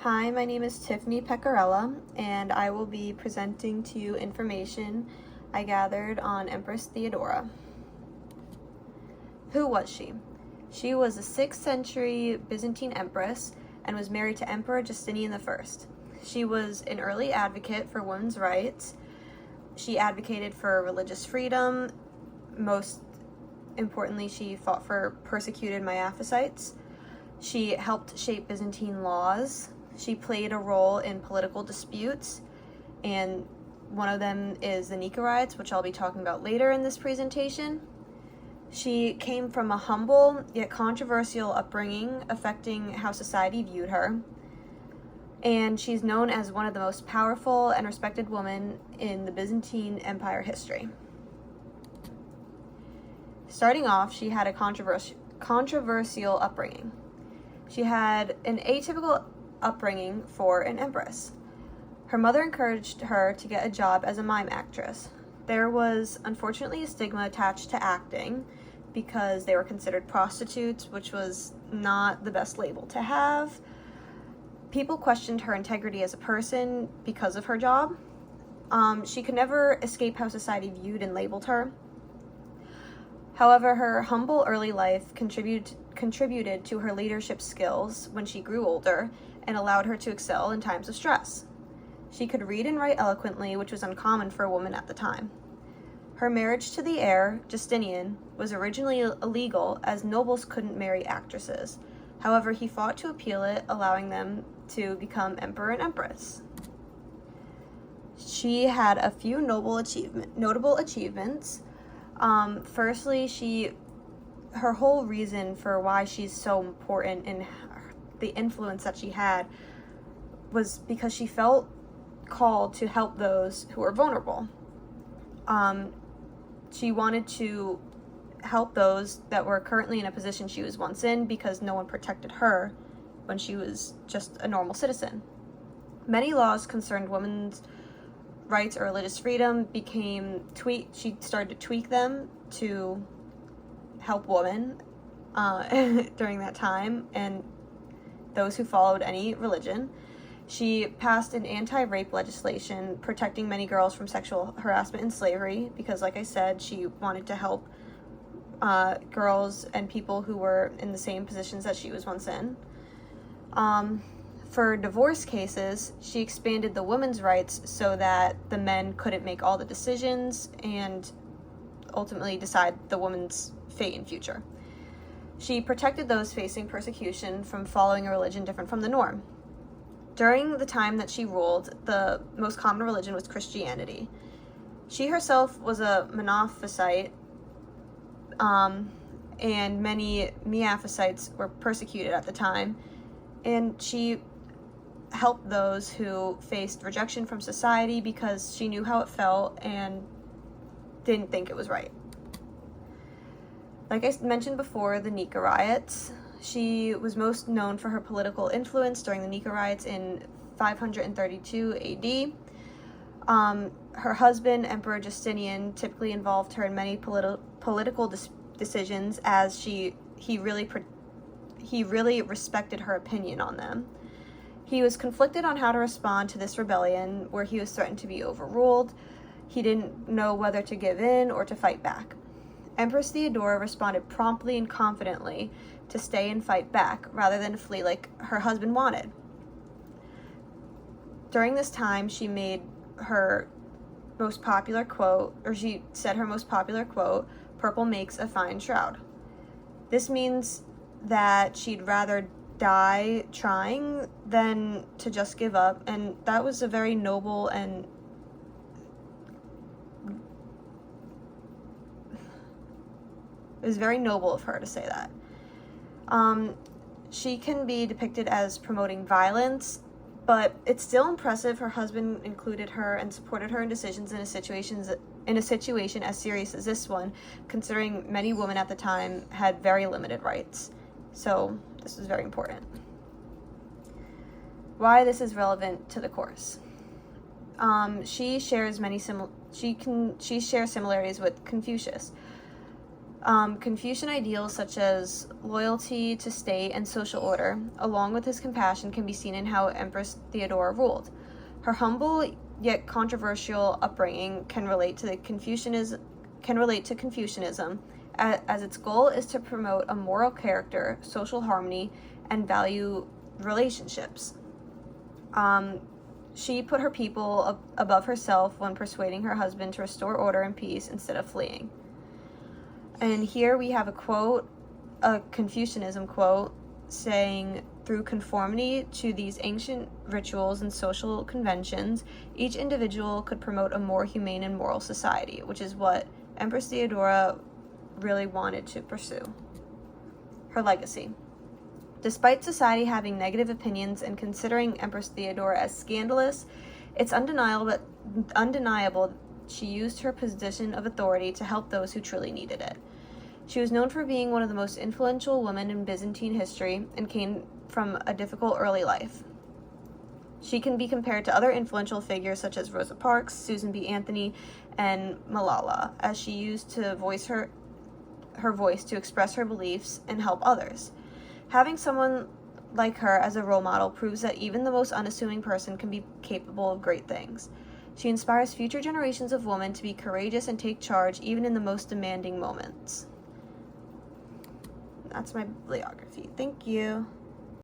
Hi, my name is Tiffany Pecorella, and I will be presenting to you information I gathered on Empress Theodora. Who was she? She was a 6th century Byzantine empress and was married to Emperor Justinian I. She was an early advocate for women's rights. She advocated for religious freedom. Most importantly, she fought for persecuted Miaphysites. She helped shape Byzantine laws. She played a role in political disputes, and one of them is the Nicorites, which I'll be talking about later in this presentation. She came from a humble yet controversial upbringing affecting how society viewed her, and she's known as one of the most powerful and respected women in the Byzantine Empire history. Starting off, she had a controversial upbringing. She had an atypical upbringing for an empress. Her mother encouraged her to get a job as a mime actress. There was unfortunately a stigma attached to acting because they were considered prostitutes, which was not the best label to have. People questioned her integrity as a person because of her job. She could never escape how society viewed and labeled her. However, her humble early life contributed to her leadership skills when she grew older and allowed her to excel in times of stress. She could read and write eloquently, which was uncommon for a woman at the time. Her marriage to the heir, Justinian, was originally illegal as nobles couldn't marry actresses. However, he fought to appeal it, allowing them to become emperor and empress. She had a few notable achievements. Firstly, her whole reason for why she's so important and the influence that she had was because she felt called to help those who were vulnerable. She wanted to help those that were currently in a position she was once in because no one protected her when she was just a normal citizen. Many laws concerned women's rights or religious freedom she started to tweak them to help women during that time and those who followed any religion. She passed an anti-rape legislation protecting many girls from sexual harassment and slavery because, like I said, she wanted to help girls and people who were in the same positions that she was once in. For divorce cases, she expanded the women's rights so that the men couldn't make all the decisions and ultimately decide the woman's fate and future. She protected those facing persecution from following a religion different from the norm. During the time that she ruled, the most common religion was Christianity. She herself was a Monophysite, and many Miaphysites were persecuted at the time, and she helped those who faced rejection from society because she knew how it felt and didn't think it was right. Like I mentioned before, the Nicorites. She was most known for her political influence during the Nicorites in 532 AD. Her husband, Emperor Justinian, typically involved her in many political decisions as he really respected her opinion on them. He was conflicted on how to respond to this rebellion where he was threatened to be overruled. He didn't know whether to give in or to fight back. Empress Theodora responded promptly and confidently to stay and fight back rather than flee like her husband wanted. During this time, she made her most popular quote, or she said her most popular quote, "Purple makes a fine shroud." This means that she'd rather die trying than to just give up, and that was a very noble and it was very noble of her to say that. She can be depicted as promoting violence, but it's still impressive her husband included her and supported her in decisions in a situation as serious as this one, considering many women at the time had very limited rights. So this is very important. Why this is relevant to the course. She shares similarities with Confucius. Confucian ideals such as loyalty to state and social order, along with his compassion, can be seen in how Empress Theodora ruled. Her humble yet controversial upbringing can relate to Confucianism, as its goal is to promote a moral character, social harmony, and value relationships. She put her people above herself when persuading her husband to restore order and peace instead of fleeing. And here we have a quote, a Confucianism quote, saying, "Through conformity to these ancient rituals and social conventions, each individual could promote a more humane and moral society," which is what Empress Theodora really wanted to pursue. Her legacy. Despite society having negative opinions and considering Empress Theodora as scandalous, it's undeniable she used her position of authority to help those who truly needed it. She was known for being one of the most influential women in Byzantine history and came from a difficult early life. She can be compared to other influential figures such as Rosa Parks, Susan B. Anthony, and Malala, as she used to voice her voice to express her beliefs and help others. Having someone like her as a role model proves that even the most unassuming person can be capable of great things. She inspires future generations of women to be courageous and take charge even in the most demanding moments. That's my bibliography. Thank you.